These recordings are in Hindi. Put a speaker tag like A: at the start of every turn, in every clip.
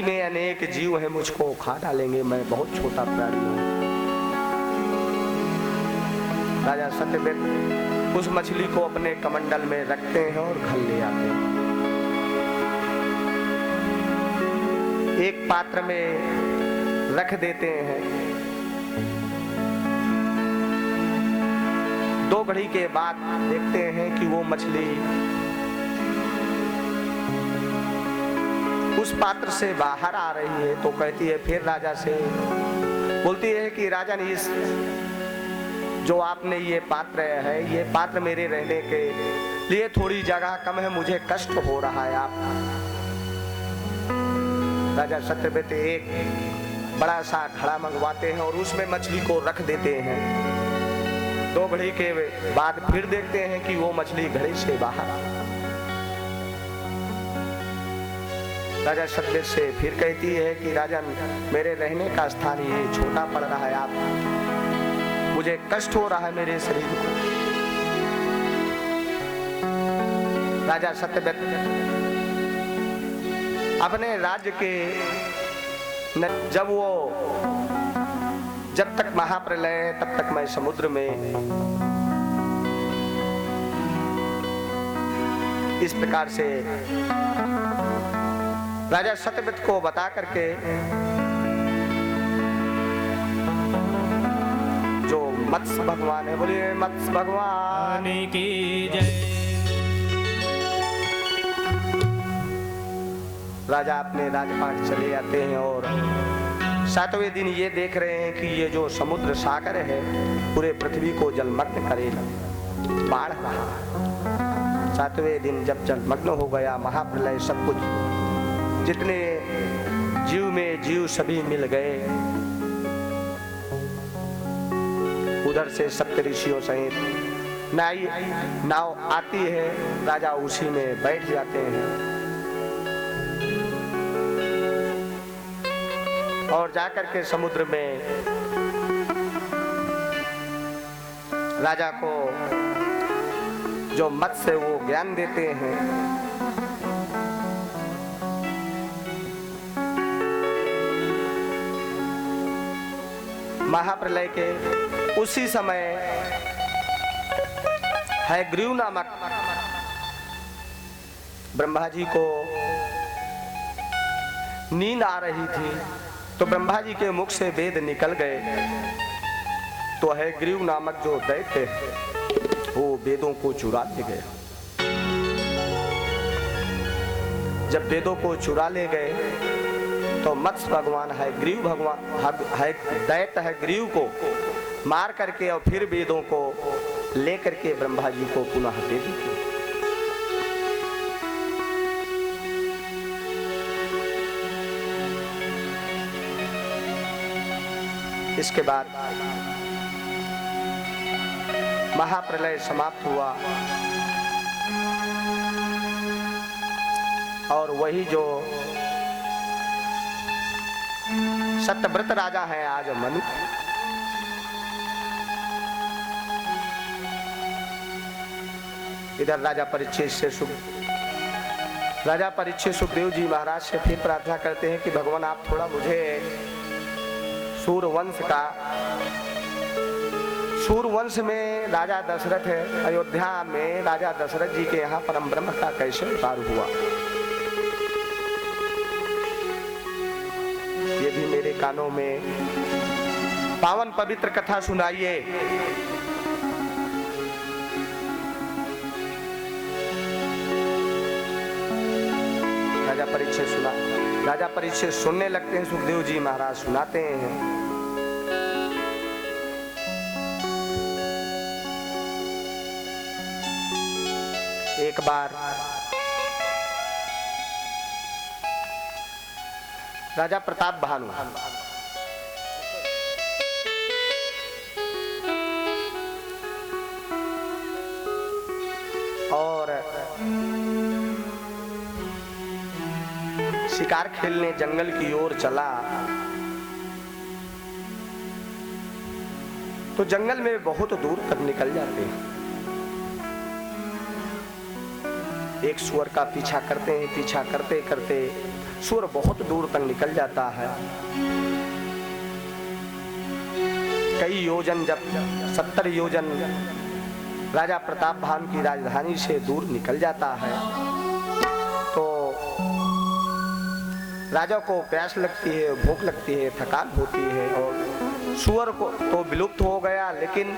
A: नदी में अनेक जीव हैं, मुझको खा डालेंगे, मैं बहुत छोटा प्राणी हूं। राजा सत्यव्रत उस मछली को अपने कमंडल में रखते हैं और घर ले आते हैं। एक पात्र में रख देते हैं। 2 घड़ी के बाद देखते हैं कि वो मछली उस पात्र से बाहर आ रही है। तो कहती है, फिर राजा से बोलती है कि राजन, इस जो आपने ये पात्र है, ये पात्र मेरे रहने के लिए थोड़ी जगह कम है, मुझे कष्ट हो रहा है। आप राजा सत्यव्रत एक बड़ा सा घड़ा मंगवाते हैं और उसमें मछली को रख देते हैं। 2 घड़ी के बाद फिर देखते हैं कि वो मछली घड़े से बाहर। राजा सत्यव्रत से फिर कहती है कि राजन, मेरे रहने का स्थान ये छोटा पड़ रहा है, आप मुझे कष्ट हो रहा है मेरे शरीर को। राजा सत्यव्रत अपने राज्य के जब तक महाप्रलय है तब तक मैं समुद्र में इस प्रकार से राजा सत्यव्रत को बता करके जो मत्स्य भगवान है, बोलिए मत्स्य भगवान
B: की जय।
A: राजा अपने राजपाट चले आते हैं और 7वें दिन ये देख रहे हैं कि ये जो समुद्र सागर है पूरे पृथ्वी को जलमग्न करेगा, बाढ़ रहा। 7वें दिन जब जलमग्न हो गया, महाप्रलय, सब कुछ जितने जीव में जीव सभी मिल गए। उधर से सप्तऋषियों सहित नाव आती है, राजा उसी में बैठ जाते हैं और जाकर के समुद्र में राजा को जो मत्स्य वो ज्ञान देते हैं। महाप्रलय के उसी समय हयग्रीव नामक ब्रह्मा जी को नींद आ रही थी, तो ब्रह्मा जी के मुख से वेद निकल गए। तो हयग्रीव नामक जो दैत्य वो वेदों को चुरा ले गए। जब वेदों को चुरा ले गए तो मत्स्य भगवान हयग्रीव दैत्य हयग्रीव को मार करके और फिर वेदों को लेकर के ब्रह्मा जी को पुनः दे दी। इसके बाद महाप्रलय समाप्त हुआ और वही जो सत्यव्रत राजा है आज मनु, इधर राजा परीक्षित सुखदेव जी महाराज से फिर प्रार्थना करते हैं कि भगवान आप थोड़ा मुझे सूर्यवंश में राजा दशरथ है, अयोध्या में राजा दशरथ जी के यहाँ परम ब्रह्म का कैसे अवतार हुआ, ये भी मेरे कानों में पावन पवित्र कथा सुनाइए। राजा परीक्षित सुनने लगते हैं, सुखदेव जी महाराज सुनाते हैं। एक बार राजा प्रताप भानु और शिकार खेलने जंगल की ओर चला तो जंगल में बहुत दूर तक निकल जाते हैं। एक सुअर का पीछा करते हैं। पीछा करते करते सुअर बहुत दूर तक निकल जाता है। कई योजन, जब 70 योजन राजा प्रताप भानु की राजधानी से दूर निकल जाता है तो राजा को प्यास लगती है, भूख लगती है, थकान होती है और सुअर को तो विलुप्त हो गया, लेकिन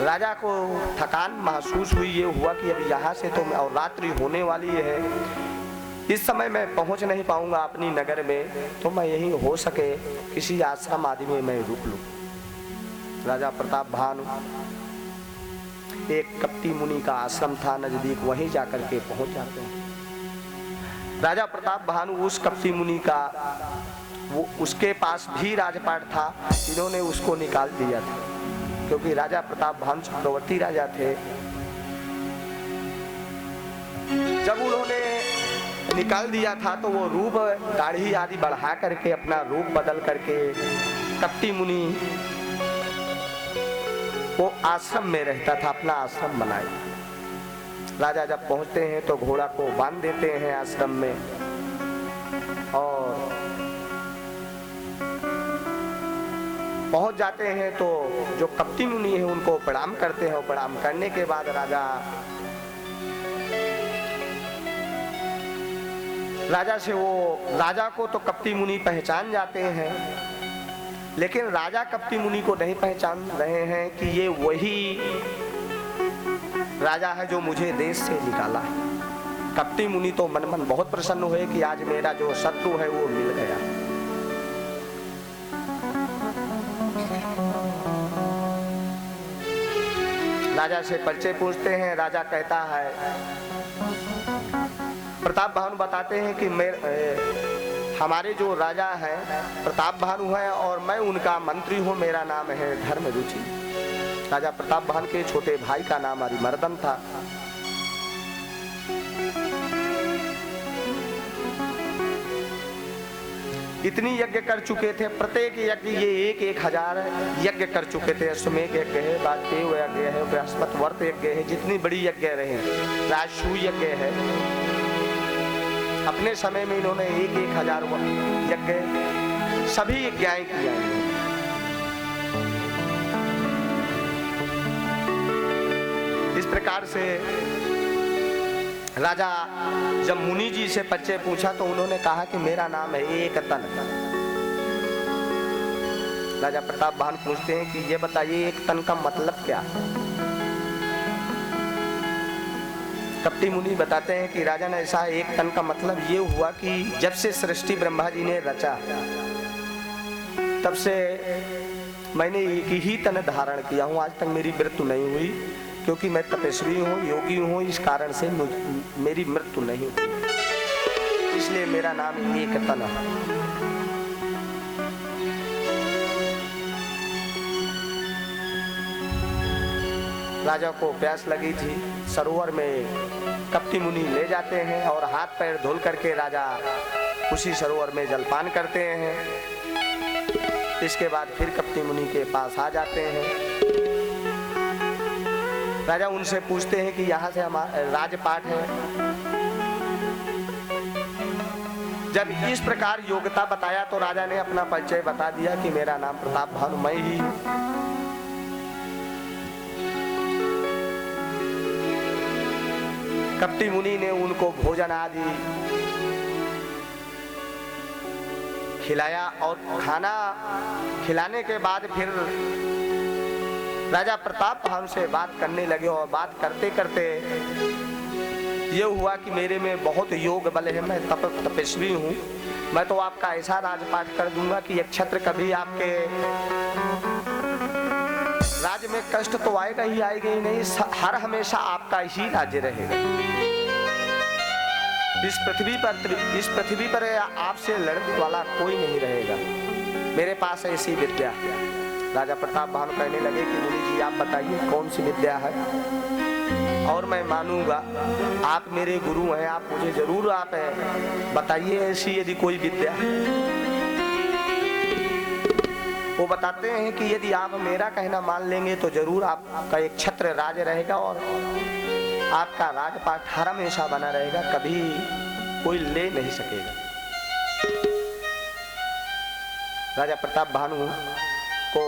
A: राजा को थकान महसूस हुई। ये हुआ कि अब यहाँ से तो और रात्रि होने वाली है, इस समय मैं पहुँच नहीं पाऊंगा अपनी नगर में, तो मैं यही हो सके किसी आश्रम आदि में मैं रुक लूं। राजा प्रताप भानु एक कपटी मुनि का आश्रम था नजदीक, वहीं जाकर के पहुंच जाते हैं। राजा प्रताप भानु उस कपटी मुनि का वो उसके पास भी राजपाट था, इन्होंने उसको निकाल दिया था क्योंकि राजा प्रताप भानु चक्रवर्ती राजा थे। जब उन्होंने निकाल दिया था तो वो रूप दाढ़ी आदि बढ़ा करके अपना रूप बदल करके कपटी मुनि वो आश्रम में रहता था, अपना आश्रम बनाए। राजा जब पहुंचते हैं तो घोड़ा को बांध देते हैं आश्रम में और पहुंच जाते हैं तो जो कपटी मुनि है उनको प्रणाम करते हैं। प्रणाम करने के बाद राजा को तो कपटी मुनि पहचान जाते हैं, लेकिन राजा कपटी मुनि को नहीं पहचान रहे हैं कि ये वही राजा है जो मुझे देश से निकाला है। कपटी मुनि तो मन मन बहुत प्रसन्न हुए कि आज मेरा जो शत्रु है वो मिल गया। राजा से परिचय पूछते हैं। राजा कहता है, प्रताप भानु बताते हैं कि हमारे जो राजा है प्रताप भानु है और मैं उनका मंत्री हूँ, मेरा नाम है धर्मरुचि। राजा प्रताप भानु के छोटे भाई का नाम अरिमर्दन था। इतनी यज्ञ कर चुके थे, प्रत्येक यज्ञ ये 1,000 यज्ञ कर चुके थे। अश्वमेध यज्ञ है, वाजपेय यज्ञ है, बृहस्पति व्रत यज्ञ है, जितनी बड़ी यज्ञ रहे, राजसूय यज्ञ है। अपने समय में इन्होंने 1,000 यज्ञ सभी यज्ञाएं किया। इस प्रकार से राजा जब मुनि जी से परिचय पूछा तो उन्होंने कहा कि मेरा नाम है एक तन। राजा प्रताप भानु पूछते हैं कि ये बताइए एक तन का मतलब क्या? कपटी मुनि बताते हैं कि राजन ऐसा एक तन का मतलब ये हुआ कि जब से सृष्टि ब्रह्मा जी ने रचा तब से मैंने एक ही तन धारण किया हूँ, आज तक मेरी मृत्यु नहीं हुई, क्योंकि मैं तपस्वी हूँ, योगी हूँ, इस कारण से मेरी मृत्यु नहीं हुई, इसलिए मेरा नाम एक तन है। राजा को प्यास लगी थी, सरोवर में कपटी मुनि ले जाते हैं और हाथ पैर धुल करके राजा उसी सरोवर में जलपान करते हैं। इसके बाद फिर कपटी मुनि के पास आ जाते हैं। राजा उनसे पूछते हैं कि यहाँ से हमारा राजपाट है। जब इस प्रकार योग्यता बताया तो राजा ने अपना परिचय बता दिया कि मेरा नाम प्रताप भानु मैं ही हूँ। कपटी मुनि ने उनको भोजन आदि खिलाया और खाना खिलाने के बाद फिर राजा प्रताप भानु से बात करने लगे और बात करते करते ये हुआ कि मेरे में बहुत योग बल है, मैं तपस्वी हूँ, मैं तो आपका ऐसा राजपाट कर दूंगा कि एक छत्र कभी आपके राज्य में कष्ट तो आएगा ही आएगा ही नहीं, हर हमेशा आपका ही राज्य रहेगा। इस पृथ्वी पर आपसे लड़ने वाला कोई नहीं रहेगा, मेरे पास ऐसी विद्या। राजा प्रताप भानु कहने लगे कि मुनि जी आप बताइए कौन सी विद्या है और मैं मानूंगा, आप मेरे गुरु हैं, आप मुझे जरूर आप बताइए ऐसी यदि कोई विद्या। वो बताते हैं कि यदि आप मेरा कहना मान लेंगे तो जरूर आपका एक छत्र राज रहेगा और आपका राजपाट हमेशा बना रहेगा, कभी कोई ले नहीं सकेगा। राजा प्रताप भानु को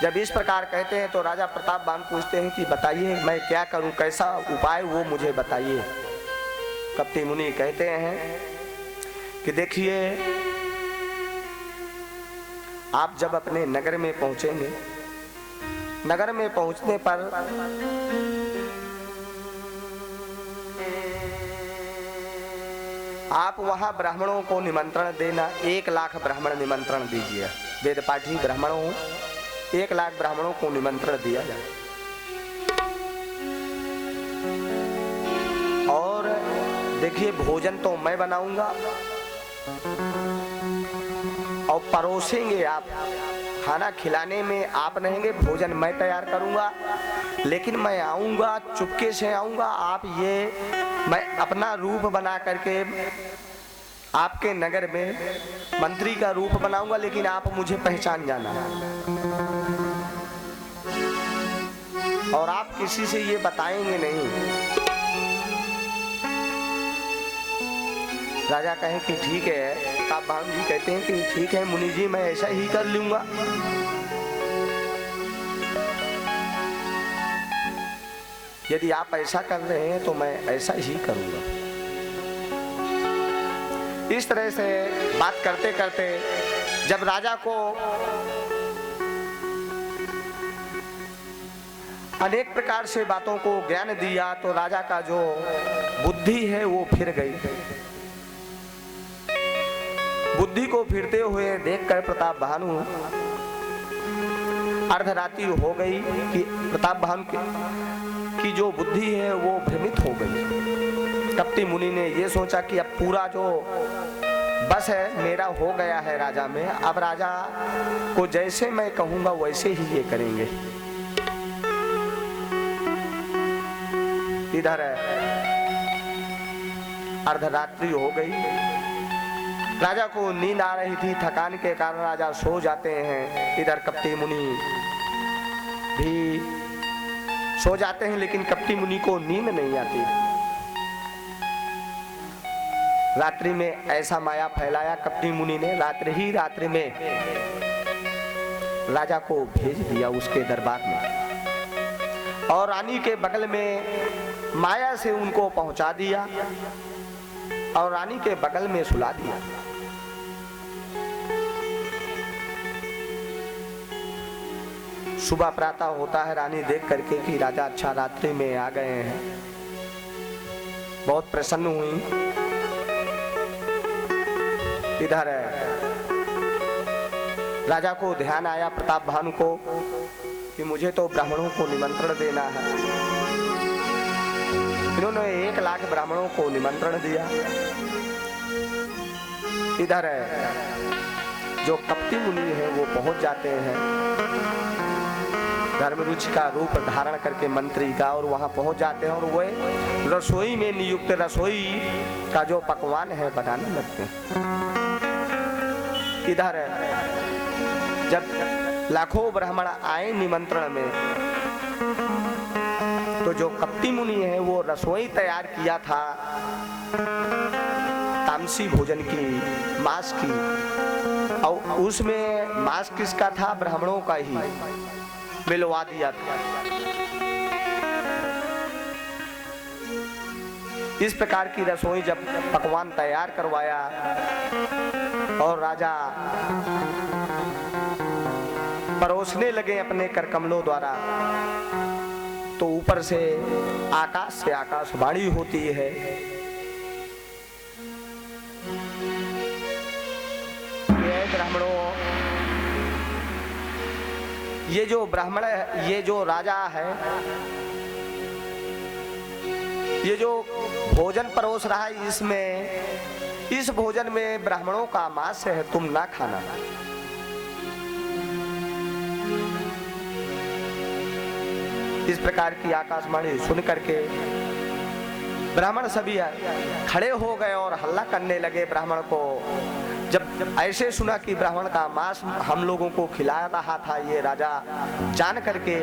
A: जब इस प्रकार कहते हैं तो राजा प्रताप भानु पूछते हैं कि बताइए मैं क्या करूं, कैसा उपाय वो मुझे बताइए। कपटी मुनि कहते हैं कि देखिए, आप जब अपने नगर में पहुंचेंगे, नगर में पहुंचने पर आप वहां ब्राह्मणों को निमंत्रण देना, 1 लाख ब्राह्मण निमंत्रण दीजिए। वेद पाठी ब्राह्मणों 1 लाख ब्राह्मणों को निमंत्रण दिया जाए। और देखिए, भोजन तो मैं बनाऊंगा और परोसेंगे आप, खाना खिलाने में आप रहेंगे, भोजन मैं तैयार करूंगा। लेकिन मैं आऊंगा, चुपके से आऊंगा, आप मैं अपना रूप बना करके आपके नगर में मंत्री का रूप बनाऊंगा, लेकिन आप मुझे पहचान जाना और आप किसी से ये बताएंगे नहीं। राजा कहें कि ठीक है। आप भानु जी कहते हैं कि ठीक है मुनि जी, मैं ऐसा ही कर लूंगा। यदि आप ऐसा कर रहे हैं तो मैं ऐसा ही करूंगा। इस तरह से बात करते करते जब राजा को अनेक प्रकार से बातों को ज्ञान दिया तो राजा का जो बुद्धि है वो फिर गई। बुद्धि को फिरते हुए देखकर प्रताप भानु अर्धरात्रि हो गई कि प्रताप भानु की जो बुद्धि है वो भ्रमित हो गई। कपटी मुनि ने ये सोचा कि अब पूरा जो बस है मेरा हो गया है राजा में, अब राजा को जैसे मैं कहूंगा वैसे ही ये करेंगे। इधर अर्धरात्रि हो गई, राजा को नींद आ रही थी, थकान के कारण राजा सो जाते हैं। इधर कपटी मुनि भी सो जाते हैं, लेकिन कपटी मुनि को नींद नहीं आती। रात्रि में ऐसा माया फैलाया कपटी मुनि ने, रात्रि में राजा को भेज दिया उसके दरबार में और रानी के बगल में माया से उनको पहुंचा दिया और रानी के बगल में सुला दिया। सुबह प्रातः होता है, रानी देख करके कि राजा अच्छा रात्रि में आ गए हैं, बहुत प्रसन्न हुई। इधर राजा को ध्यान आया प्रताप भानु को कि मुझे तो ब्राह्मणों को निमंत्रण देना है। इन्होंने 1 लाख ब्राह्मणों को निमंत्रण दिया। इधर जो कपटी मुनि है वो पहुंच जाते हैं धर्मरुचि का रूप धारण करके मंत्री का, और वहां पहुंच जाते हैं और वो रसोई में नियुक्त रसोई का जो पकवान है बनाने लगते हैं। इधर जब लाखों ब्राह्मण आए निमंत्रण में तो जो कपटी मुनि है वो रसोई तैयार किया था तामसी भोजन की, मांस की, और उसमें मांस किसका था? ब्राह्मणों का ही मिलवा दिया था। इस प्रकार की रसोई जब पकवान तैयार करवाया और राजा परोसने लगे अपने करकमलों द्वारा, तो ऊपर से आकाशवाणी होती है, ब्राह्मणों, ये जो ब्राह्मण है, ये जो राजा है, ये जो भोजन परोस रहा है, इस भोजन में ब्राह्मणों का मांस है, तुम ना खाना। इस प्रकार की आकाशवाणी सुन करके ब्राह्मण सभी खड़े हो गए और हल्ला करने लगे। ब्राह्मण को जब ऐसे सुना कि ब्राह्मण का मांस हम लोगों को खिला रहा था ये राजा जान करके,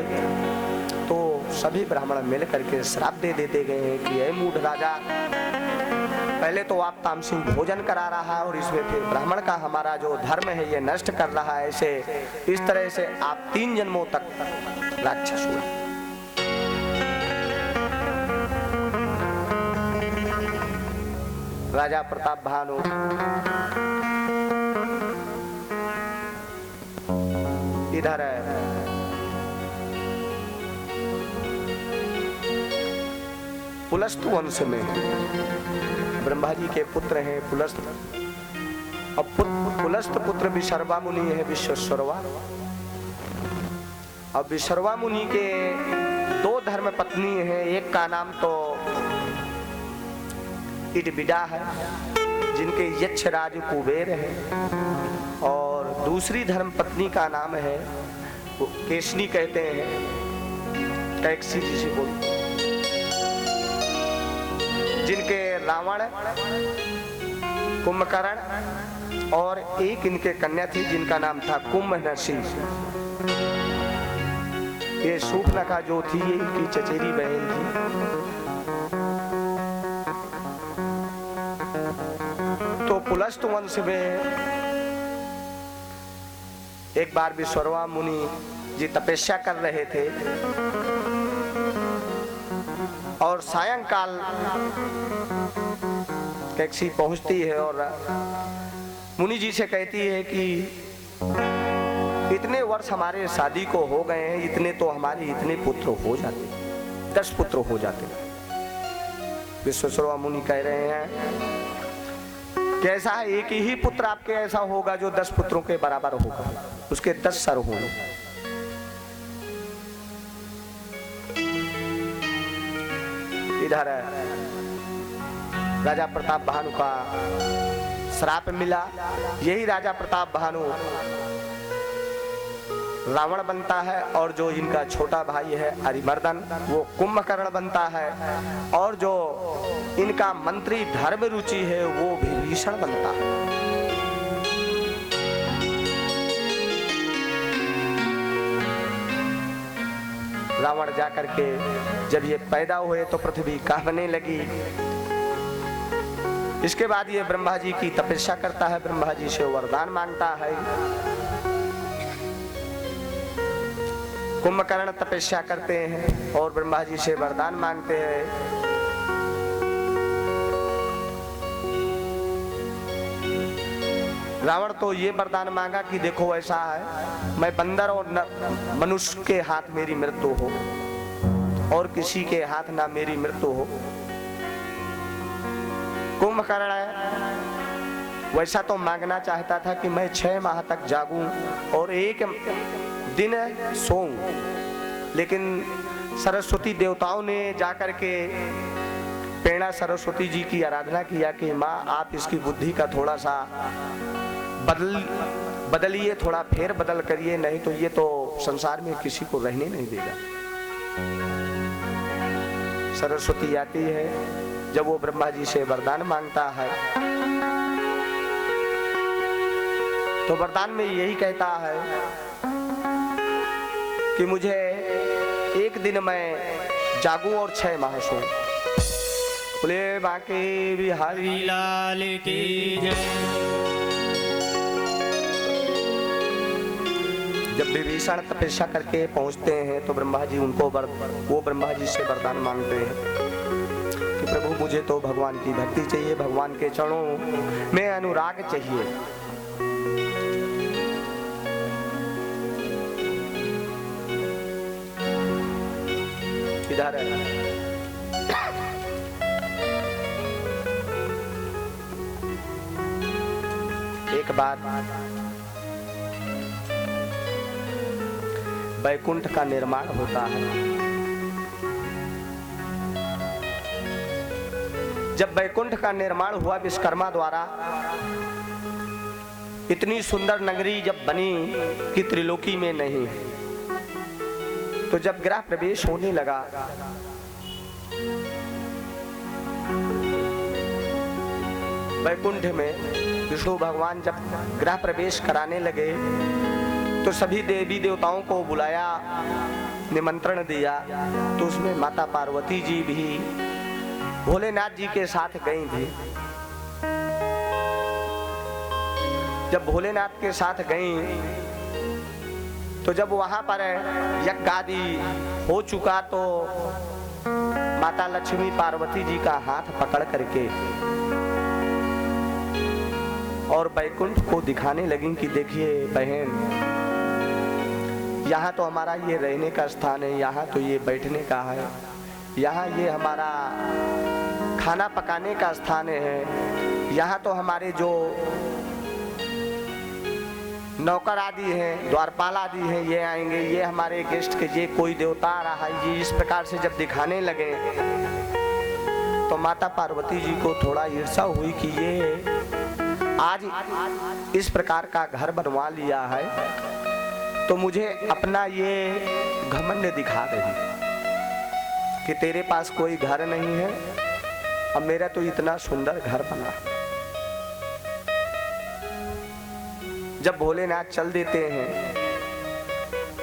A: तो सभी ब्राह्मण मिल करके श्राप दे देते गए हैं कि हे मूढ़ राजा, पहले तो आप तामसिक भोजन करा रहा है और इसमें फिर ब्राह्मण का हमारा जो धर्म है ये नष्ट कर रहा है। ऐसे इस तरह से आप 3 जन्मों तक राक्षस हुए। राजा प्रताप भानु इधर पुलस्त वंश में ब्रह्मा जी के पुत्र हैं पुलस्त। अब पुलस्त पुत्र विशर्वा मुनि है विश्वशर्वा। अब विशर्वा मुनि के 2 धर्म पत्नी हैं। एक का नाम तो इडबिडा है जिनके यक्षराज कुबेर है, और दूसरी धर्म पत्नी का नाम है केशनी कहते हैं, कैक्सी जिसे बोलते, जिनके रावण, कुंभकर्ण और एक इनके कन्या थी जिनका नाम था कुंभनसी। ये शूर्पणखा जो थी ये इनकी चचेरी बहन थी। तो पुलस्त वंश में एक बार विश्वकर्मा मुनि जी तपस्या कर रहे थे और सायंकाल कैक्सी पहुंचती है और मुनि जी से कहती है कि इतने वर्ष हमारे शादी को हो गए हैं, इतने तो हमारे इतने पुत्र हो जाते, 10 पुत्र हो जाते। विश्वकर्मा मुनि कह रहे हैं कैसा है, एक ही पुत्र आपके ऐसा होगा जो 10 पुत्रों के बराबर होगा, उसके 10 सर होंगे। इधर राजा प्रताप भानु का श्राप मिला। यही राजा प्रताप भानु रावण बनता है और जो इनका छोटा भाई है अरिमर्दन वो कुंभकर्ण बनता है, और जो इनका मंत्री धर्म रुचि है वो विभीषण बनता है। रावण जाकर के जब ये पैदा हुए तो पृथ्वी कांपने लगी। इसके बाद ये ब्रह्मा जी की तपस्या करता है, ब्रह्मा जी से वरदान मांगता है। कुंभकर्ण तपस्या करते हैं और ब्रह्मा जी से वरदान मांगते हैं। रावण तो ये वरदान मांगा कि देखो ऐसा है, मैं बंदर और मनुष्य के हाथ मेरी मृत्यु हो और किसी के हाथ ना मेरी मृत्यु हो। कुंभकर्ण वैसा तो मांगना चाहता था कि मैं 6 माह तक जागूं और एक दिन सोऊं, लेकिन सरस्वती देवताओं ने जाकर के प्रेरणा सरस्वती जी की आराधना किया कि माँ आप इसकी बुद्धि का थोड़ा सा बदलिए, थोड़ा फेर बदल करिए, नहीं तो ये तो संसार में किसी को रहने नहीं देगा। सरस्वती आती है, जब वो ब्रह्मा जी से वरदान मांगता है तो वरदान में यही कहता है कि मुझे एक दिन मैं जागूं और 6 माह सोऊं। बोले बांके बिहारी लाल की जय। जब विभीषण तपस्या करके पहुंचते हैं तो ब्रह्मा जी उनको वो ब्रह्मा जी से वरदान मांगते हैं कि प्रभु मुझे तो भगवान की भक्ति चाहिए, भगवान के चरणों में अनुराग चाहिए। इधर एक बार वैकुंठ का निर्माण होता है। जब वैकुंठ का निर्माण हुआ विश्वकर्मा द्वारा, इतनी सुंदर नगरी जब बनी कि त्रिलोकी में नहीं, तो जब गृह प्रवेश होने लगा वैकुंठ में, विष्णु भगवान जब गृह प्रवेश कराने लगे तो सभी देवी देवताओं को बुलाया निमंत्रण दिया तो उसमें माता पार्वती जी भी भोलेनाथ जी के साथ गई थी। जब भोलेनाथ के साथ गई तो जब वहां पर यज्ञ आदि हो चुका तो माता लक्ष्मी पार्वती जी का हाथ पकड़ करके और बैकुंठ को दिखाने लगी कि देखिए बहन, यहाँ तो हमारा ये रहने का स्थान है, यहाँ तो ये बैठने का है, यहाँ ये हमारा खाना पकाने का स्थान है, यहाँ तो हमारे जो नौकर आदि हैं, द्वारपाल आदि हैं, ये आएंगे, ये हमारे गेस्ट के, ये कोई देवता आ रहा है। ये इस प्रकार से जब दिखाने लगे तो माता पार्वती जी को थोड़ा ईर्ष्या हुई कि ये आज इस प्रकार का घर बनवा लिया है तो मुझे अपना ये घमंड दिखा रही कि तेरे पास कोई घर नहीं है, अब मेरा तो इतना सुंदर घर बना। जब भोलेनाथ चल देते हैं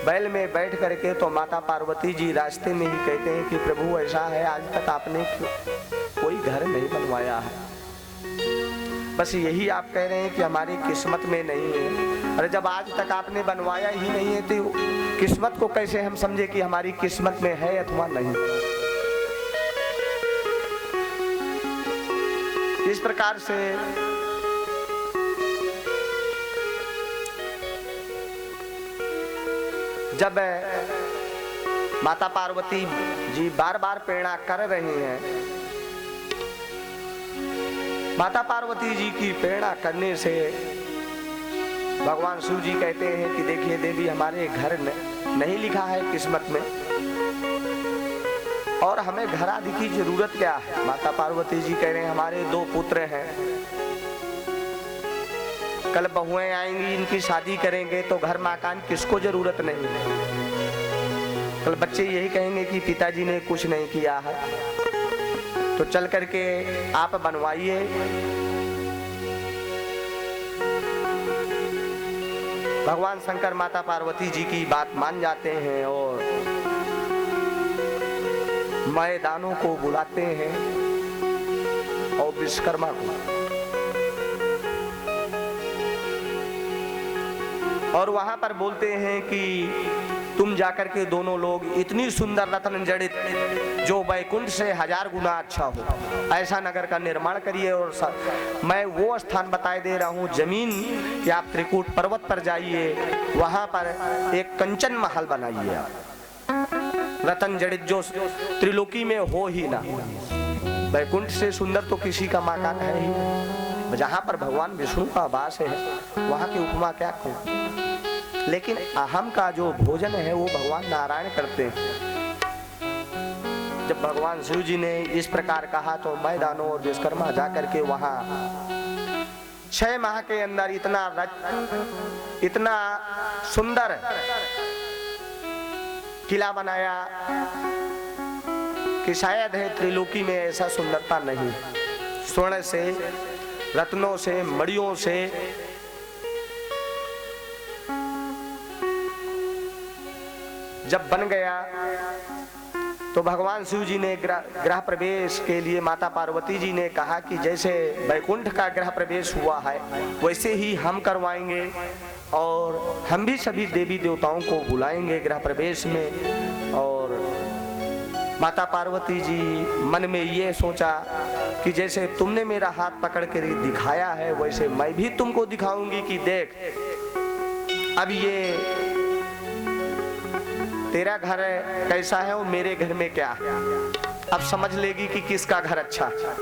A: बैल में बैठ करके तो माता पार्वती जी रास्ते में ही कहते हैं कि प्रभु ऐसा है, आज तक आपने कोई घर नहीं बनवाया है, बस यही आप कह रहे हैं कि हमारी किस्मत में नहीं है। अरे जब आज तक आपने बनवाया ही नहीं है तो किस्मत को कैसे हम समझे कि हमारी किस्मत में है अथवा नहीं। इस प्रकार से जब माता पार्वती जी बार बार प्रेरणा कर रही हैं, माता पार्वती जी की प्रेरणा करने से भगवान शिव जी कहते हैं कि देखिए देवी, हमारे घर नहीं लिखा है किस्मत में और हमें घर आदि की जरूरत क्या है। माता पार्वती जी कह रहे हैं हमारे 2 पुत्र हैं, कल बहुएं आएंगी, इनकी शादी करेंगे तो घर मकान किसको जरूरत नहीं है। कल बच्चे यही कहेंगे कि पिताजी ने कुछ नहीं किया है, तो चल करके आप बनवाइए। भगवान शंकर माता पार्वती जी की बात मान जाते हैं और मैदानों को बुलाते हैं और विश्वकर्मा को, और वहां पर बोलते हैं कि तुम जाकर के दोनों लोग इतनी सुंदर रत्न जड़ित जो वैकुंठ से 1000 गुना अच्छा हो ऐसा नगर का निर्माण करिए। और मैं वो स्थान बताए दे रहा हूँ जमीन कि आप त्रिकूट पर्वत पर जाइए, वहां पर एक कंचन महल बनाइए आप, रत्न जड़ित जो त्रिलोकी में हो ही ना। वैकुंठ से सुंदर तो किसी का मकान है ही, जहां पर भगवान विष्णु का वास है वहां की उपमा क्या कहूं। लेकिन अहम का जो भोजन है वो भगवान नारायण करते हैं। जब भगवान शिव जी ने इस प्रकार कहा तो मैं दानव और विश्वकर्मा जाकर के वहां 6 माह के अंदर इतना सुंदर किला बनाया कि शायद है त्रिलोकी में ऐसा सुंदरता नहीं। स्वर्ण से, रत्नों से, मड़ियों से जब बन गया तो भगवान शिव जी ने गृह प्रवेश के लिए माता पार्वती जी ने कहा कि जैसे वैकुंठ का गृह प्रवेश हुआ है वैसे ही हम करवाएंगे और हम भी सभी देवी देवताओं को बुलाएंगे गृह प्रवेश में। और माता पार्वती जी मन में ये सोचा कि जैसे तुमने मेरा हाथ पकड़ कर दिखाया है वैसे मैं भी तुमको दिखाऊंगी कि देख अब ये तेरा घर कैसा है और मेरे घर में क्या है, अब समझ लेगी कि किसका घर अच्छा है।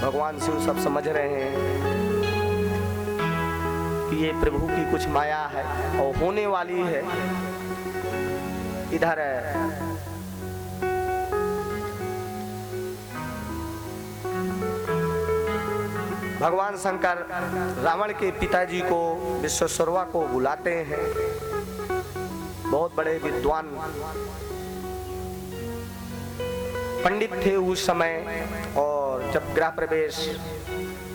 A: भगवान शिव सब समझ रहे हैं कि ये प्रभु की कुछ माया है और होने वाली है। इधर भगवान शंकर रावण के पिताजी को विश्वेश्वरवा को बुलाते हैं। बहुत बड़े विद्वान पंडित थे उस समय, और जब गृह प्रवेश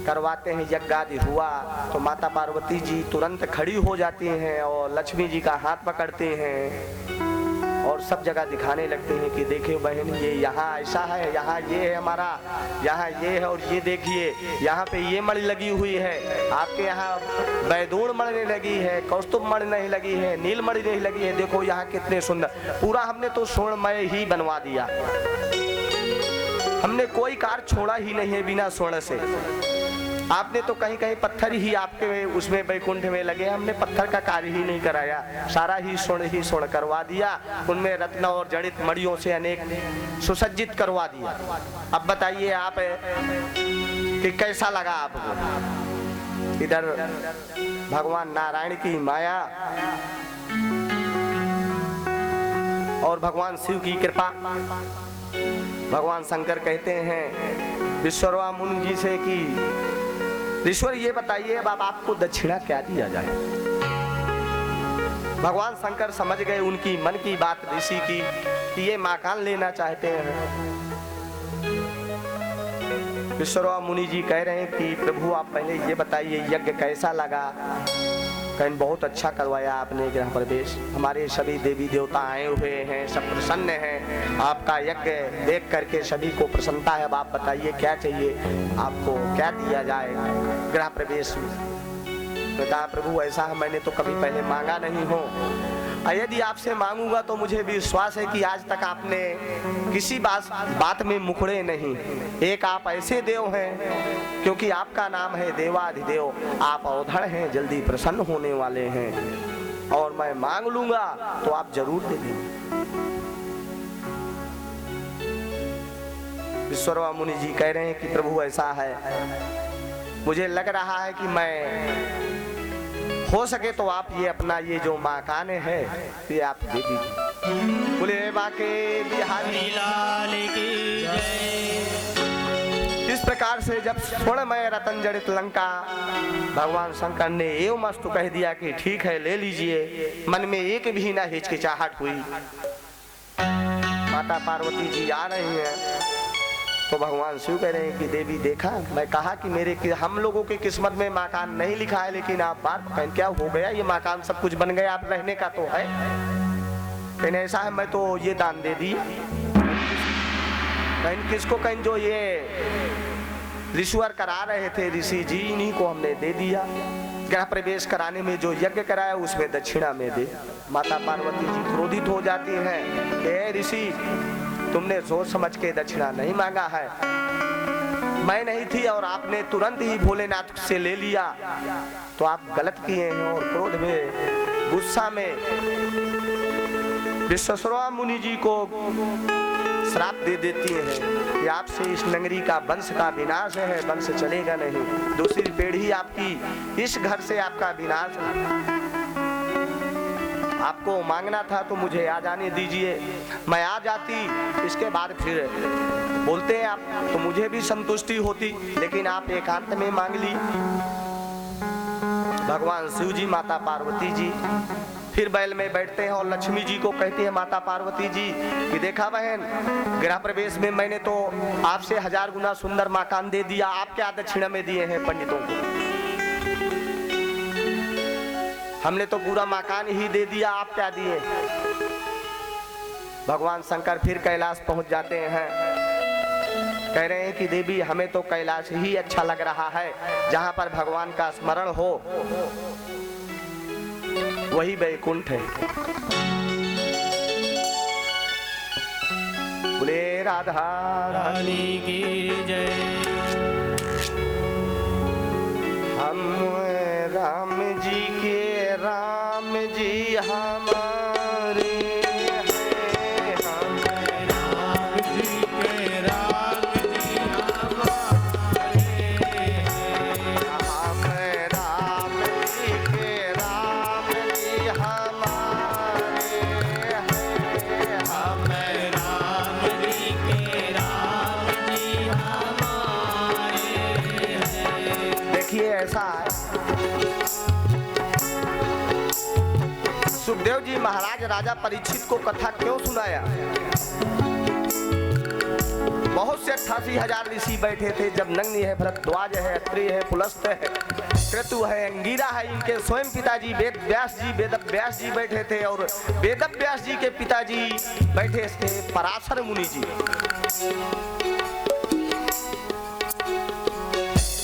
A: करवाते हैं, यज्ञ आदि हुआ तो माता पार्वती जी तुरंत खड़ी हो जाती हैं और लक्ष्मी जी का हाथ पकड़ते हैं और सब जगह दिखाने लगते हैं कि देखिए बहन, ये यहाँ ऐसा है, यहाँ ये है हमारा, यहाँ ये है, और ये देखिए यहाँ पे ये मणि लगी हुई है, आपके यहाँ बैदूण मणि लगी है, कौस्तुभ मणि नहीं लगी है, नील मणि नहीं लगी है, देखो यहाँ कितने सुंदर। पूरा हमने तो स्वर्णमय ही बनवा दिया, हमने कोई कार्य छोड़ा ही नहीं है बिना स्वर्ण से। आपने तो कहीं कहीं पत्थर ही आपके उसमें बैकुंठ में लगे, हमने पत्थर का कार्य ही नहीं कराया, सारा ही स्वर्ण करवा दिया, उनमें रत्न और जड़ित मणियों से अनेक सुसज्जित करवा दिया। अब बताइए आप कि कैसा लगा आपको। इधर भगवान नारायण की माया और भगवान शिव की कृपा। भगवान शंकर कहते हैं विश्वकर्मा मुनि जी से कि ईश्वर ये बताइए अब आपको दक्षिणा क्या दिया जाए। भगवान शंकर समझ गए उनकी मन की बात ऋषि की कि ये मकान लेना चाहते हैं। विश्वकर्मा मुनि जी कह रहे हैं कि प्रभु आप पहले ये बताइए यज्ञ कैसा लगा। कहीं बहुत अच्छा करवाया आपने गृह प्रवेश, हमारे सभी देवी देवता आए हुए हैं, सब प्रसन्न हैं, आपका यज्ञ देख करके सभी को प्रसन्नता है। अब आप बताइए क्या चाहिए आपको, क्या दिया जाए गृह प्रवेश में। बता प्रभु ऐसा मैंने तो कभी पहले मांगा नहीं हो, यदि आपसे मांगूंगा तो मुझे विश्वास है कि आज तक आपने किसी बात में मुखड़े नहीं। एक आप ऐसे देव हैं क्योंकि आपका नाम है देवाधिदेव, आप अवधड़ हैं, जल्दी प्रसन्न होने वाले हैं और मैं मांग लूंगा तो आप जरूर दे देंगे। विश्वकर्मा मुनि जी कह रहे हैं कि प्रभु ऐसा है, मुझे लग रहा है कि मैं हो सके तो आप ये अपना ये जो मकान है ये आप दे दीजिए। बोले बाके बिहारी लाल की जय। इस प्रकार से जब स्वर्णमय रतन जड़ित लंका भगवान शंकर ने एवं मस्तु कह दिया कि ठीक है ले लीजिए, मन में एक भी ना हिचकिचाहट हुई। माता पार्वती जी आ रही हैं तो भगवान शिव कह रहे हैं कि देवी देखा, मैं कहा कि हम लोगों की किस्मत में मकान नहीं लिखा है, लेकिन आप बात कहें क्या हो गया, ये मकान सब कुछ बन गया, आप रहने का तो है। कहीं ऐसा है मैं तो ये दान दे दी, कहीं किसको कहीं जो ये ऋषिवर करा रहे थे ऋषि जी, इन्हीं को हमने दे दिया। गृह प्रवेश कराने में जो यज्ञ कराया उसमें दक्षिणा में दे। माता पार्वती जी क्रोधित हो जाती हैं, हे ऋषि तुमने सोच समझ के दक्षिणा नहीं मांगा है, मैं नहीं थी और आपने तुरंत ही भोलेनाथ से ले लिया, तो आप गलत किए हैं। और क्रोध में गुस्सा में विश्वकर्मा मुनि जी को श्राप दे देती है कि आपसे इस नगरी का वंश का विनाश है, वंश चलेगा नहीं, दूसरी पीढ़ी आपकी इस घर से आपका विनाश है। आपको मांगना था तो मुझे आ जाने दीजिए, मैं आ जाती, इसके बाद फिर बोलते हैं आप तो मुझे भी संतुष्टि होती, लेकिन आप एकांत में मांग ली। भगवान शिव जी माता पार्वती जी फिर बैल में बैठते हैं और लक्ष्मी जी को कहती है माता पार्वती जी कि देखा बहन, गृह प्रवेश में मैंने तो आपसे 1000 गुना सुंदर मकान दे दिया, आप क्या दक्षिणा में दिए हैं पंडितों को? हमने तो पूरा मकान ही दे दिया, आप क्या दिए? भगवान शंकर फिर कैलाश पहुंच जाते हैं, कह रहे हैं कि देवी हमें तो कैलाश ही अच्छा लग रहा है, जहां पर भगवान का स्मरण हो वही वैकुंठ है। बोले राधा रानी की जय। हम राम जी के राम जी हमारे हैं, हम राम जी के राम जी हमारे हैं, हम राम जी के राम जी हमारे हैं, हम राम जी के राम जी हमारे हैं। देखिए ऐसा है, सुखदेव जी महाराज राजा परीक्षित को कथा क्यों सुनाया? बहुत से 88,000 ऋषि बैठे थे। जब नग्नि है, भरद्वाज है, अत्रि है, पुलस्त है, क्रतु है, अंगीरा है, इनके स्वयं पिताजी वेद व्यास जी बैठे थे और वेद व्यास जी के पिताजी बैठे थे पराशर मुनि जी।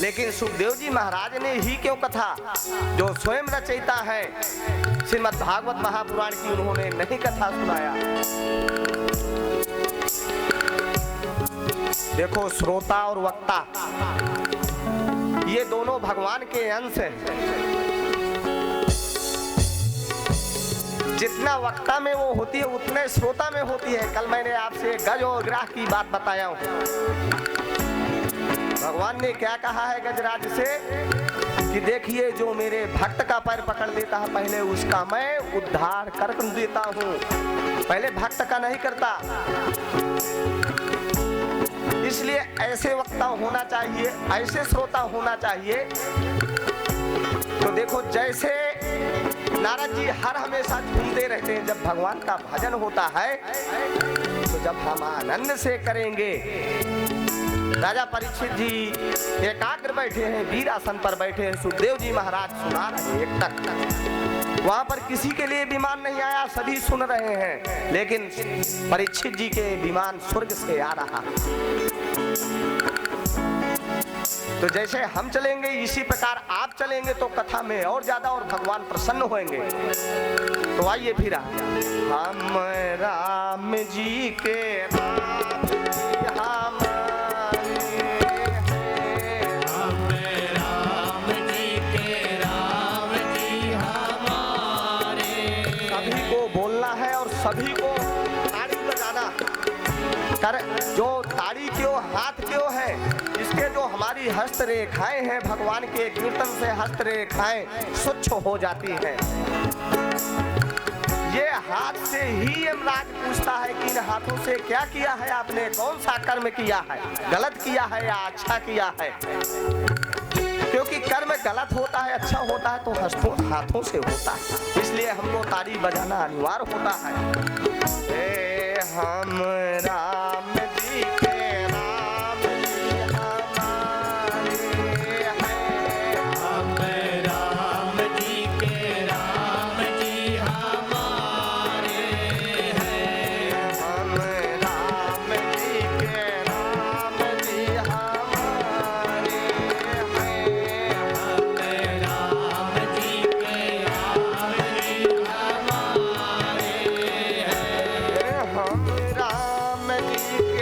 A: लेकिन सुखदेव जी महाराज ने ही क्यों कथा, जो स्वयं रचयिता है श्रीमद् भागवत महापुराण की, उन्होंने नहीं कथा सुनाया। देखो, श्रोता और वक्ता ये दोनों भगवान के अंश हैं। जितना वक्ता में वो होती है उतने श्रोता में होती है। कल मैंने आपसे गज और ग्राह की बात बताया हूं। भगवान ने क्या कहा है गजराज से कि देखिए, जो मेरे भक्त का पैर पकड़ लेता है पहले उसका मैं उद्धार कर देता हूं, पहले भक्त का नहीं करता। इसलिए ऐसे वक्ता होना चाहिए, ऐसे श्रोता होना चाहिए। तो देखो, जैसे नारद जी हर हमेशा झूमते रहते हैं, जब भगवान का भजन होता है तो जब हम आनंद से करेंगे। राजा परीक्षित जी एकाग्र बैठे हैं, वीर आसन पर बैठे हैं, सुखदेव जी महाराज सुना रहे एक तक। वहां पर किसी के लिए विमान नहीं आया, सभी सुन रहे हैं, लेकिन परीक्षित जी के विमान स्वर्ग से आ रहा। तो जैसे हम चलेंगे इसी प्रकार आप चलेंगे तो कथा में और ज्यादा और भगवान प्रसन्न होंगे। तो आइए फिर हम राम जी के राम सभी को ताड़ी बजाना कर। जो ताड़ी क्यों, हाथ क्यों है, इसके जो हमारी हस्त रेखाएं हैं, भगवान के कीर्तन से हस्त रेखाएं स्वच्छ हो जाती हैं। ये हाथ से ही यमराज पूछता है कि इन हाथों से क्या किया है आपने, कौन सा कर्म किया है, गलत किया है या अच्छा किया है। क्योंकि कर्म गलत होता है, अच्छा होता है तो हाथों से होता है, इसलिए हमको ताड़ी बजाना अनिवार्य होता है। हम राम जी के राम जी हमारे हैं,
B: हम राम जी के राम जी हमारे हैं,
A: हम राम जी के राम जी हमारे हैं,
B: हम राम जी के राम जी हमारे हैं,
A: हम राम जी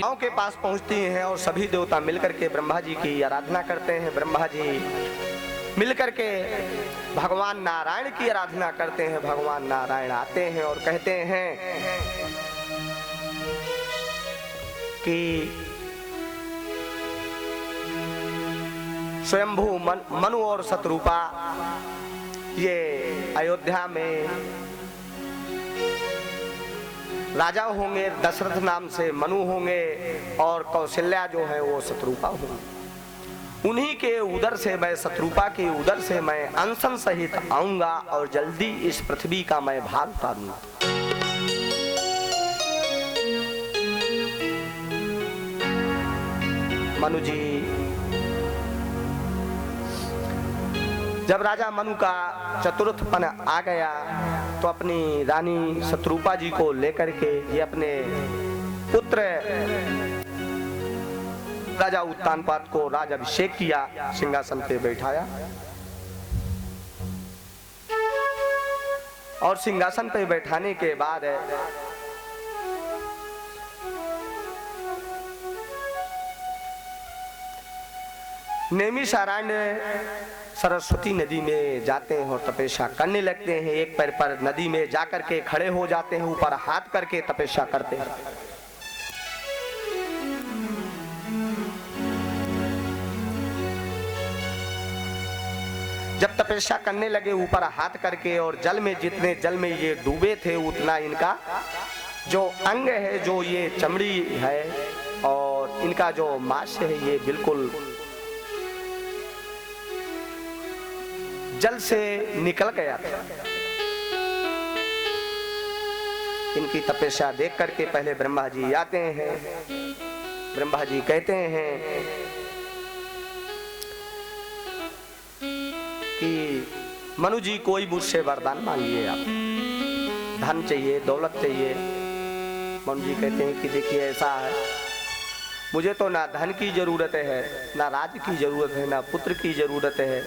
A: देवताओं के पास पहुंचती हैं और सभी देवता मिलकर के ब्रह्मा जी की आराधना करते हैं। ब्रह्मा जी मिलकर के भगवान नारायण की आराधना करते हैं। भगवान नारायण आते हैं और कहते हैं कि स्वयंभू मनु और शत्रुपा ये अयोध्या में राजा होंगे, दशरथ नाम से मनु होंगे और कौशल्या जो है वो शत्रुपा होंगे। उन्हीं के उदर से मैं, शत्रुपा के उदर से मैं अनशन सहित आऊंगा और जल्दी इस पृथ्वी का मैं भार उतारूंगा। मनु जी, जब राजा मनु का चतुर्थपन आ गया तो अपनी रानी शत्रुपा जी को लेकर के ये अपने पुत्र राजा उत्तानपाद को राजाभिषेक किया, सिंहासन पे बैठाया और सिंहासन पे बैठाने के बाद नैमिषारण्य सरस्वती नदी में जाते हैं और तपस्या करने लगते हैं। एक पैर पर नदी में जाकर के खड़े हो जाते हैं, ऊपर हाथ करके तपस्या करते हैं। जब तपस्या करने लगे ऊपर हाथ करके और जल में, जितने जल में ये डूबे थे उतना इनका जो अंग है, जो ये चमड़ी है और इनका जो मांस है, ये बिल्कुल जल से निकल गया था। इनकी तपस्या देख करके पहले ब्रह्मा जी आते हैं। ब्रह्मा जी कहते हैं कि मनु जी कोई मुझसे वरदान मांगिए, आप धन चाहिए, दौलत चाहिए। मनु जी कहते हैं कि देखिए ऐसा है, मुझे तो ना धन की जरूरत है, ना राज की जरूरत है, ना पुत्र की जरूरत है।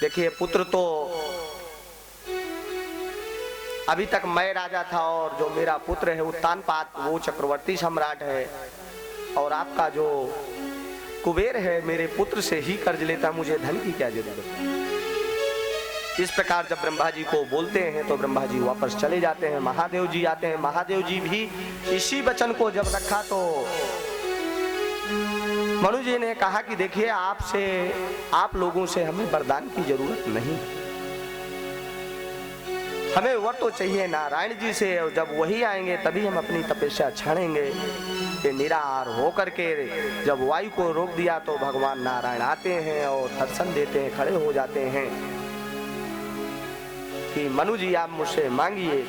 A: देखिए पुत्र तो अभी तक मैं राजा था और जो मेरा पुत्र है उत्तानपाद वो चक्रवर्ती सम्राट है, और आपका जो कुबेर है मेरे पुत्र से ही कर्ज लेता, मुझे धन की क्या जरूरत है। इस प्रकार जब ब्रह्मा जी को बोलते हैं तो ब्रह्मा जी वापस चले जाते हैं। महादेव जी आते हैं। महादेव जी भी इसी वचन को जब रखा तो मनु जी ने कहा कि देखिए आपसे, आप लोगों से हमें वरदान की जरूरत नहीं, हमें वर तो चाहिए नारायण जी से, और जब वही आएंगे तभी हम अपनी तपस्या छाड़ेंगे। ये निराहार होकर के जब वायु को रोक दिया तो भगवान नारायण आते हैं और दर्शन देते हैं, खड़े हो जाते हैं कि मनु जी आप मुझसे मांगिए।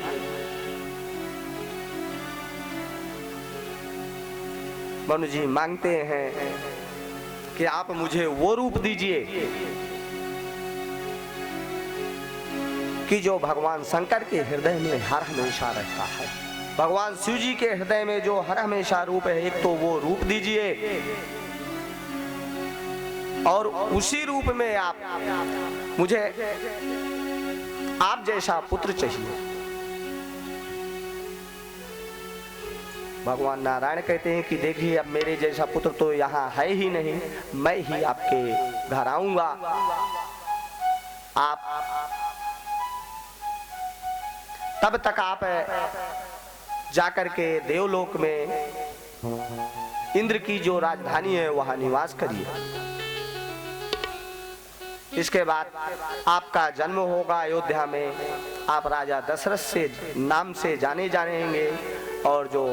A: मनु जी मांगते हैं कि आप मुझे वो रूप दीजिए कि जो भगवान शंकर के हृदय में हर हमेशा रहता है। भगवान शिव जी के हृदय में जो हर हमेशा रूप है, एक तो वो रूप दीजिए और उसी रूप में आप मुझे आप जैसा पुत्र चाहिए। भगवान नारायण कहते हैं कि देखिए अब मेरे जैसा पुत्र तो यहाँ है ही नहीं, मैं ही आपके घर आऊंगा। आप तब तक आप जाकर के देवलोक में इंद्र की जो राजधानी है वहां निवास करिए। इसके बाद आपका जन्म होगा अयोध्या में, आप राजा दशरथ से नाम से जाने जानेंगे और जो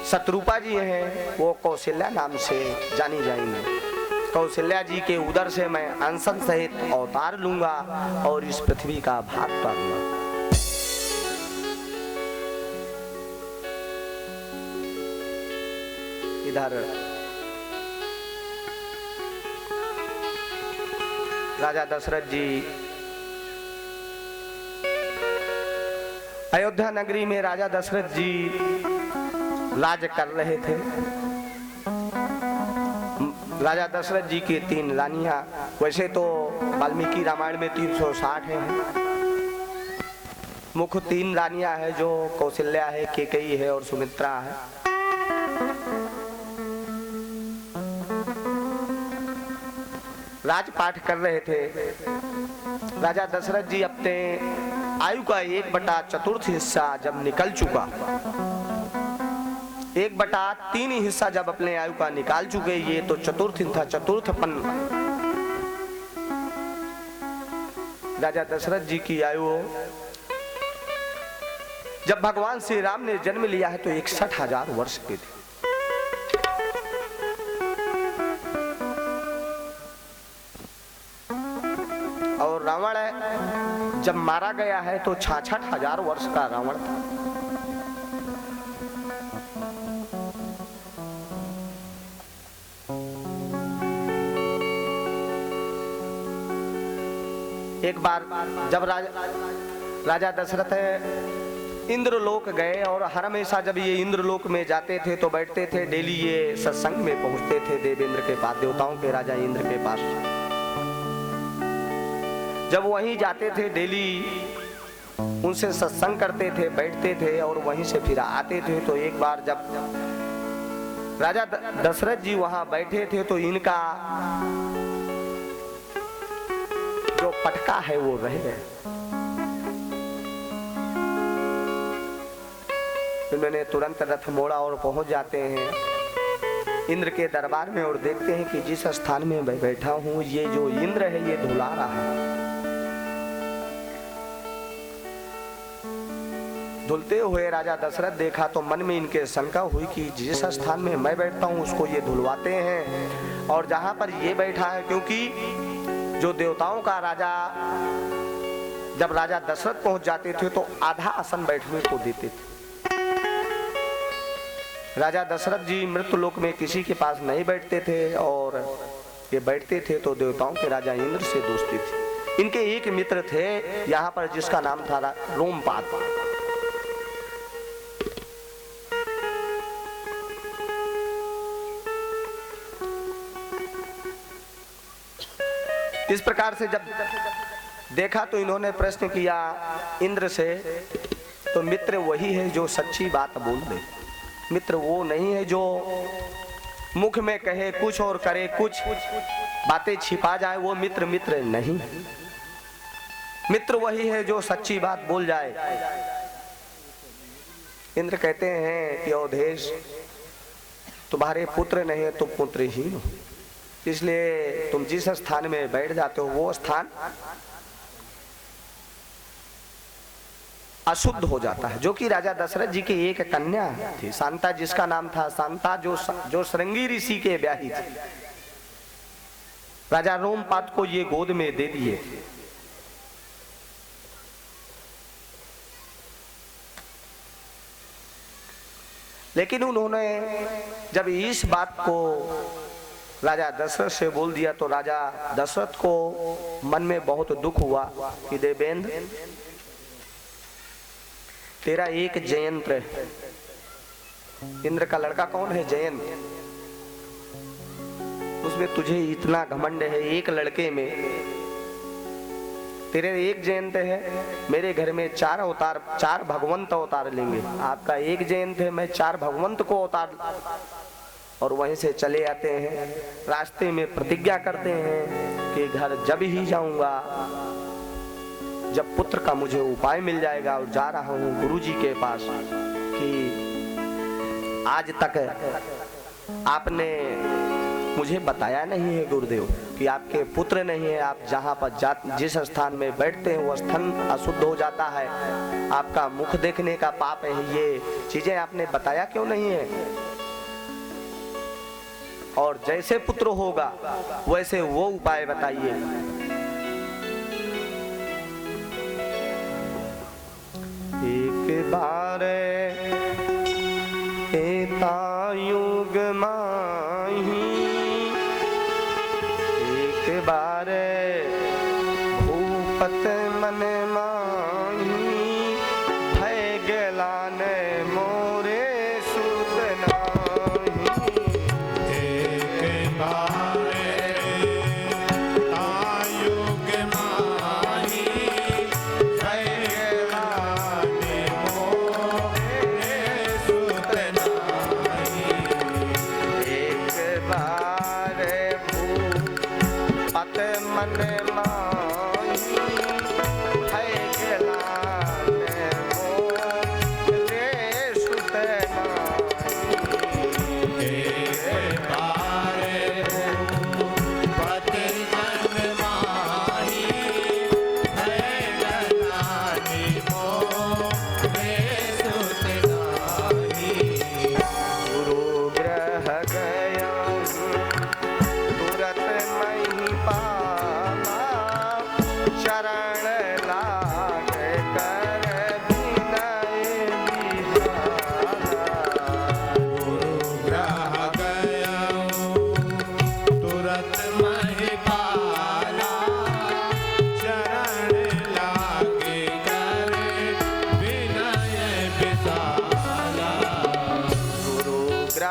A: शत्रुपा जी हैं वो कौशल्या नाम से जानी जाएंगे। कौशल्या जी के उदर से मैं अनशन सहित अवतार लूंगा और इस पृथ्वी का भार उतारूंगा। इधर राजा दशरथ जी अयोध्या नगरी में राजा दशरथ जी राज कर रहे थे। राजा दशरथ जी की 3 रानियां, वैसे तो वाल्मीकि रामायण में 360 हैं, मुख्य 3 रानियां हैं, जो कौशल्या है, केकई है और सुमित्रा है। राजपाठ कर रहे थे। राजा दशरथ जी अपने आयु का 1/4 हिस्सा जब निकल चुका, 1/3 हिस्सा जब अपने आयु का निकाल चुके, ये तो चतुर्थ था, चतुर्थपन। राजा दशरथ जी की आयु, जब भगवान श्री राम ने जन्म लिया है तो 61,000 वर्ष की थी। और रावण जब मारा गया है तो 66,000 वर्ष का रावण था। एक बार जब राजा दशरथ इंद्रलोक गए, और हर हमेशा जब ये इंद्रलोक में जाते थे तो बैठते थे, डेली ये सत्संग में पहुंचते थे देवेंद्र के पास, देवताओं के राजा इंद्र के पास। जब वहीं जाते थे डेली उनसे सत्संग करते थे, बैठते थे और वहीं से फिर आते थे। तो एक बार जब राजा दशरथ जी वहां बैठे थे तो इनका जो पटका है वो रह गया। उन्होंने तुरंत रथ मोड़ा और पहुंच जाते हैं इंद्र के दरबार में और देखते हैं कि जिस स्थान में मैं बैठा हूं ये जो इंद्र है ये धुला रहा है। धुलते हुए राजा दशरथ देखा तो मन में इनके शंका हुई कि जिस स्थान में मैं बैठता हूं उसको ये धुलवाते हैं, और जहां पर ये बैठा है, क्योंकि जो देवताओं का राजा जब राजा दशरथ पहुंच जाते थे तो आधा आसन बैठने को देते थे। राजा दशरथ जी मृत्युलोक में किसी के पास नहीं बैठते थे, और ये बैठते थे तो देवताओं के राजा इंद्र से दोस्ती थी। इनके एक मित्र थे यहाँ पर जिसका नाम था रोमपाद। इस प्रकार से जब देखा तो इन्होंने प्रश्न किया इंद्र से, तो मित्र वही है जो सच्ची बात बोल दे। मित्र वो नहीं है जो मुख में कहे कुछ और करे कुछ, बातें छिपा जाए, वो मित्र मित्र नहीं। मित्र वही है जो सच्ची बात बोल जाए। इंद्र कहते हैं कि अवधेश तुम्हारे पुत्र नहीं है, तुम पुत्रहीन हो, इसलिए तुम जिस स्थान में बैठ जाते हो वो स्थान अशुद्ध हो जाता है। जो कि राजा दशरथ जी की एक कन्या थी शांता, जिसका नाम था शांता, जो श्रृंगी ऋषि के ब्याही थी। राजा रोमपाद को ये गोद में दे दिए। लेकिन उन्होंने जब इस बात को राजा दशरथ से बोल दिया तो राजा दशरथ को मन में बहुत दुख हुआ कि देवेंद्र तेरा एक जयंत है। इंद्र का लड़का कौन है? जयंत। उसमें तुझे इतना घमंड है, एक लड़के में तेरे एक जयंत है। मेरे घर में 4 अवतार, 4 भगवंत अवतार लेंगे। आपका एक जयंत है, मैं 4 भगवंत को अवतार, और वहीं से चले आते हैं। रास्ते में प्रतिज्ञा करते हैं कि घर जब ही जाऊंगा जब पुत्र का मुझे उपाय मिल जाएगा, और जा रहा हूं गुरुजी के पास कि आज तक आपने मुझे बताया नहीं है गुरुदेव कि आपके पुत्र नहीं है। आप जहां पर जिस स्थान में बैठते हैं वो स्थान अशुद्ध हो जाता है, आपका मुख देखने का पाप है। ये चीजें आपने बताया क्यों नहीं है? और जैसे पुत्र होगा वैसे वो उपाय बताइए। एक बार युग माही, एक बार भूपत मन माही, भय गलान मोरे सुत नाही।
B: एक बार तायुग माही, भय गलान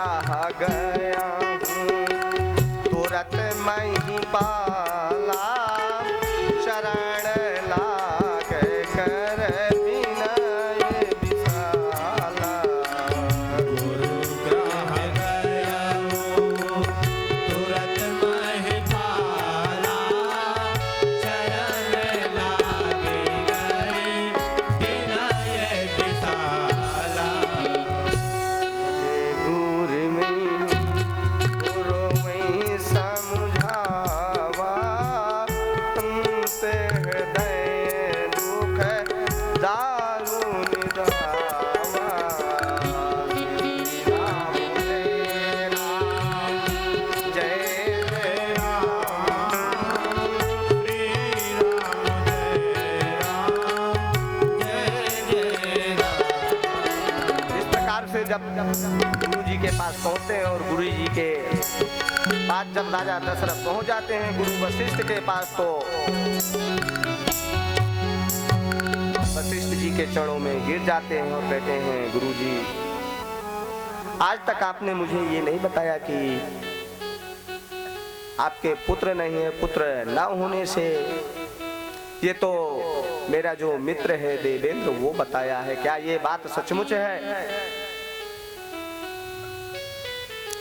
A: ग्राह गया हूँ तुरंत मैं ही पाला शरण लाग कर विनय विशाला।
B: गुरु ग्राह गया हूँ तुरंत मैं पाला शरण लागे गए विनय विशाला।
A: गुरु में समझावा तुमसे हृदय दुख दारू निदावा। श्री राम जय राम जय जय राम
B: श्री राम जय जय राम।
A: इस प्रकार से जब गुरु जी के पास पहुंचते हैं और गुरु जी के पास जब राजा दशरथ पहुंच जाते हैं गुरु वशिष्ठ के पास, तो वशिष्ठ जी के चरणों में गिर जाते हैं और कहते हैं गुरु जी, आज तक आपने मुझे ये नहीं बताया कि आपके पुत्र नहीं है, पुत्र न होने से ये तो मेरा जो मित्र है देवेंद्र वो बताया है, क्या ये बात सचमुच है?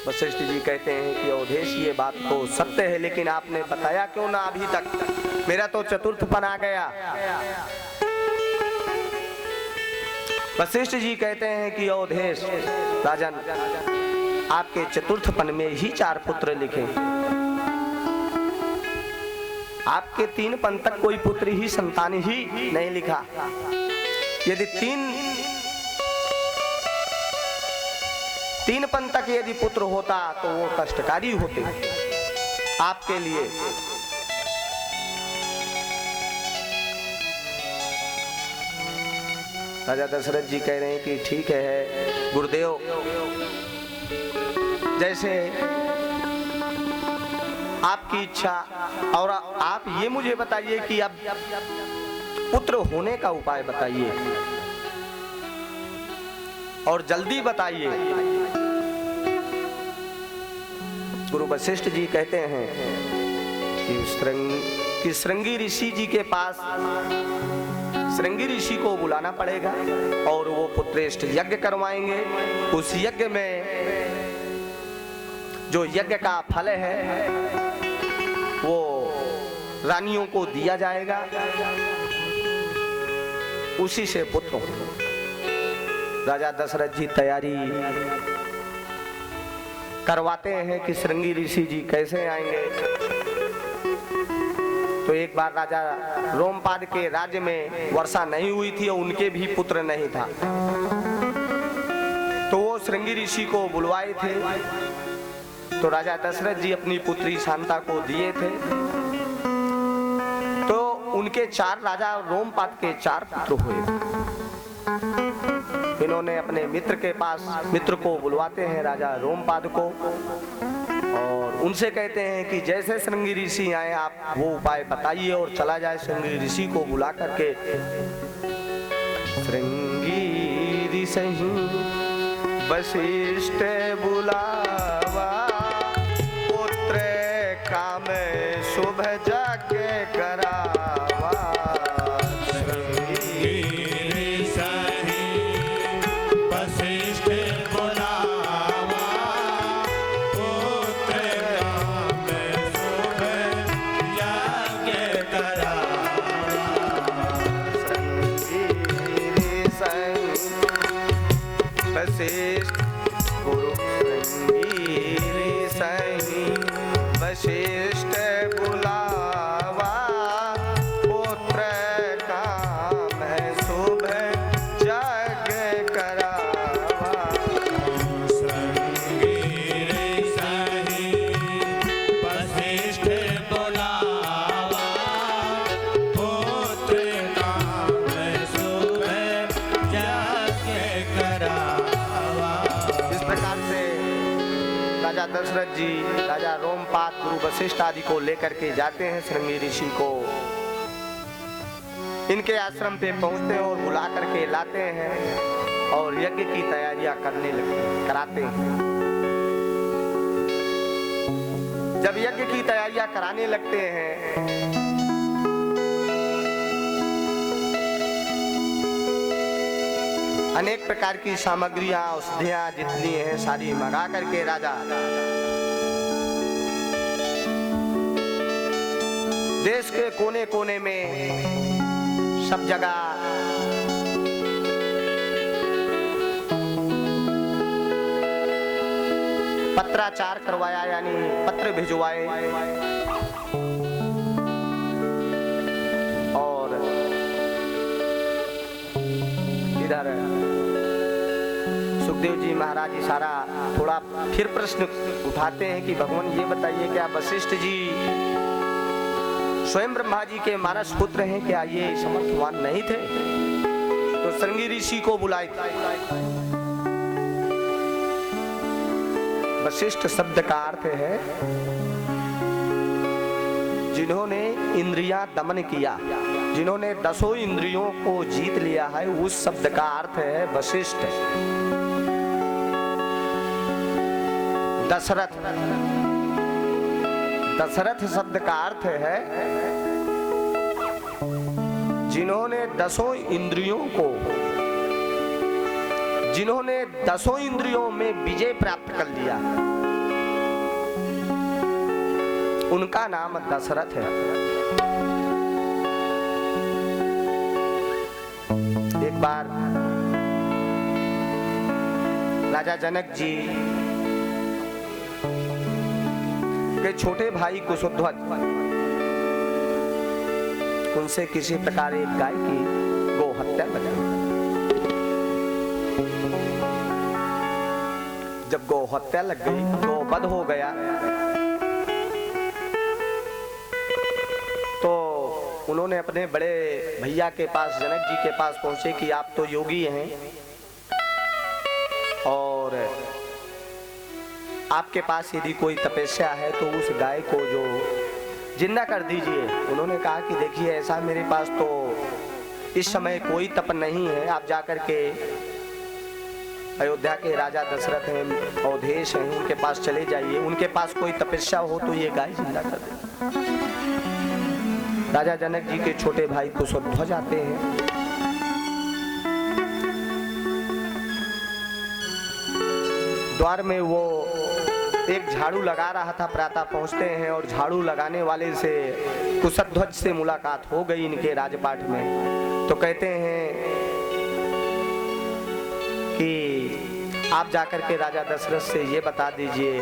A: वशिष्ठ जी कहते हैं कि अवधेश ये बात तो सत्य है, लेकिन आपने बताया क्यों ना अभी तक? मेरा तो चतुर्थपन आ गया। वशिष्ठ जी कहते हैं कि अवधेश राजन, आपके चतुर्थपन में ही 4 पुत्र लिखे, आपके 3 पन तक कोई पुत्र ही संतान ही नहीं लिखा। यदि 3 पन तक यदि पुत्र होता तो वो कष्टकारी होते आपके लिए। राजा दशरथ जी कह रहे हैं कि ठीक है गुरुदेव, जैसे आपकी इच्छा। और आप ये मुझे बताइए कि अब पुत्र होने का उपाय बताइए और जल्दी बताइए। गुरु वशिष्ठ जी कहते हैं कि श्रृंगी ऋषि जी के पास श्रृंगी ऋषि को बुलाना पड़ेगा और वो पुत्रेष्ठ यज्ञ करवाएंगे। उस यज्ञ में जो यज्ञ का फल है वो रानियों को दिया जाएगा, उसी से पुत्र होगा। राजा दशरथ जी तैयारी करवाते हैं कि श्रृंगी ऋषि जी कैसे आएंगे। तो एक बार राजा रोमपाद के राज्य में वर्षा नहीं हुई थी और उनके भी पुत्र नहीं था, तो वो श्रृंगी ऋषि को बुलवाए थे। तो राजा दशरथ जी अपनी पुत्री शांता को दिए थे, तो उनके 4 राजा रोमपाद के 4 पुत्र हुए। इन्होंने अपने मित्र को बुलवाते हैं राजा रोमपाद को और उनसे कहते हैं कि जैसे श्रृंगी ऋषि आए आप वो उपाय बताइए और चला जाए श्रृंगी ऋषि को बुला करके। श्रृंगी ऋषि वशिष्ठ बुलावा पुत्र काम शुभ यज्ञ करावा। वशिष्ठ गुरु श्रृंगी ऋषि वशिष्ठ बुलावा पुत्र काम शुभ यज्ञ करावा।
B: श्रृंगी ऋषि वशिष्ठ बुलावा पुत्र काम शुभ यज्ञ करावा।
A: इस प्रकार से राजा दशरथ जी राजा रोमपाद गुरु वशिष्ठ आदि को लेकर के जाते हैं श्रृंगी ऋषि को। इनके आश्रम पे पहुंचते हैं और बुला करके लाते हैं और यज्ञ की तैयारियां कराते हैं। जब यज्ञ की तैयारियां कराने लगते हैं अनेक प्रकार की सामग्रियां औषधियां जितनी हैं सारी मंगा करके राजा देश के कोने कोने में सब जगह पत्राचार करवाया, यानी पत्र भिजवाए और इधर सुखदेव जी महाराज इशारा थोड़ा फिर प्रश्न उठाते हैं कि भगवान ये बताइए क्या वशिष्ठ जी स्वयं ब्रह्मा जी के मानस पुत्र हैं, क्या ये समर्थवान नहीं थे? तो श्रृंगी ऋषि को बुलाए। वशिष्ठ शब्द का अर्थ है जिन्होंने इंद्रियां दमन किया, जिन्होंने 10 इंद्रियों को जीत लिया है, उस शब्द का अर्थ है वशिष्ठ। दशरथ, दशरथ शब्द का अर्थ है जिन्होंने 10 इंद्रियों को, जिन्होंने 10 इंद्रियों में विजय प्राप्त कर लिया, उनका नाम दशरथ है। एक बार राजा जनक जी के छोटे भाई कुशध्वज, उनसे किसी प्रकार एक गाय की गो हत्या लग गई। जब गौ हत्या लग गई, गौ वध हो गया, तो उन्होंने अपने बड़े भैया के पास, जनक जी के पास पहुंचे कि आप तो योगी हैं और आपके पास यदि कोई तपस्या है तो उस गाय को जो जिंदा कर दीजिए। उन्होंने कहा कि देखिए ऐसा मेरे पास तो इस समय कोई तप नहीं है, आप जाकर के अयोध्या के राजा दशरथ हैं, अवधेश हैं, उनके पास चले जाइए, उनके पास कोई तपस्या हो तो ये गाय जिंदा कर दे। राजा जनक जी के छोटे भाई कुशध्वज आते हैं, द्वार में वो एक झाड़ू लगा रहा था, प्रातः पहुंचते हैं और झाड़ू लगाने वाले से कुशध्वज से मुलाकात हो गई इनके राजपाट में। तो कहते हैं कि आप जाकर के राजा दशरथ से ये बता दीजिए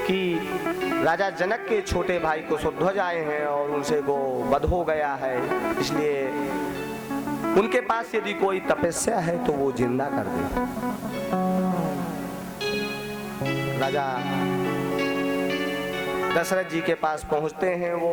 A: कि राजा जनक के छोटे भाई कुशध्वज आए हैं और उनसे गो वध हो गया है, इसलिए उनके पास यदि कोई तपस्या है तो वो जिंदा कर दे। राजा दशरथ जी के पास पहुंचते हैं वो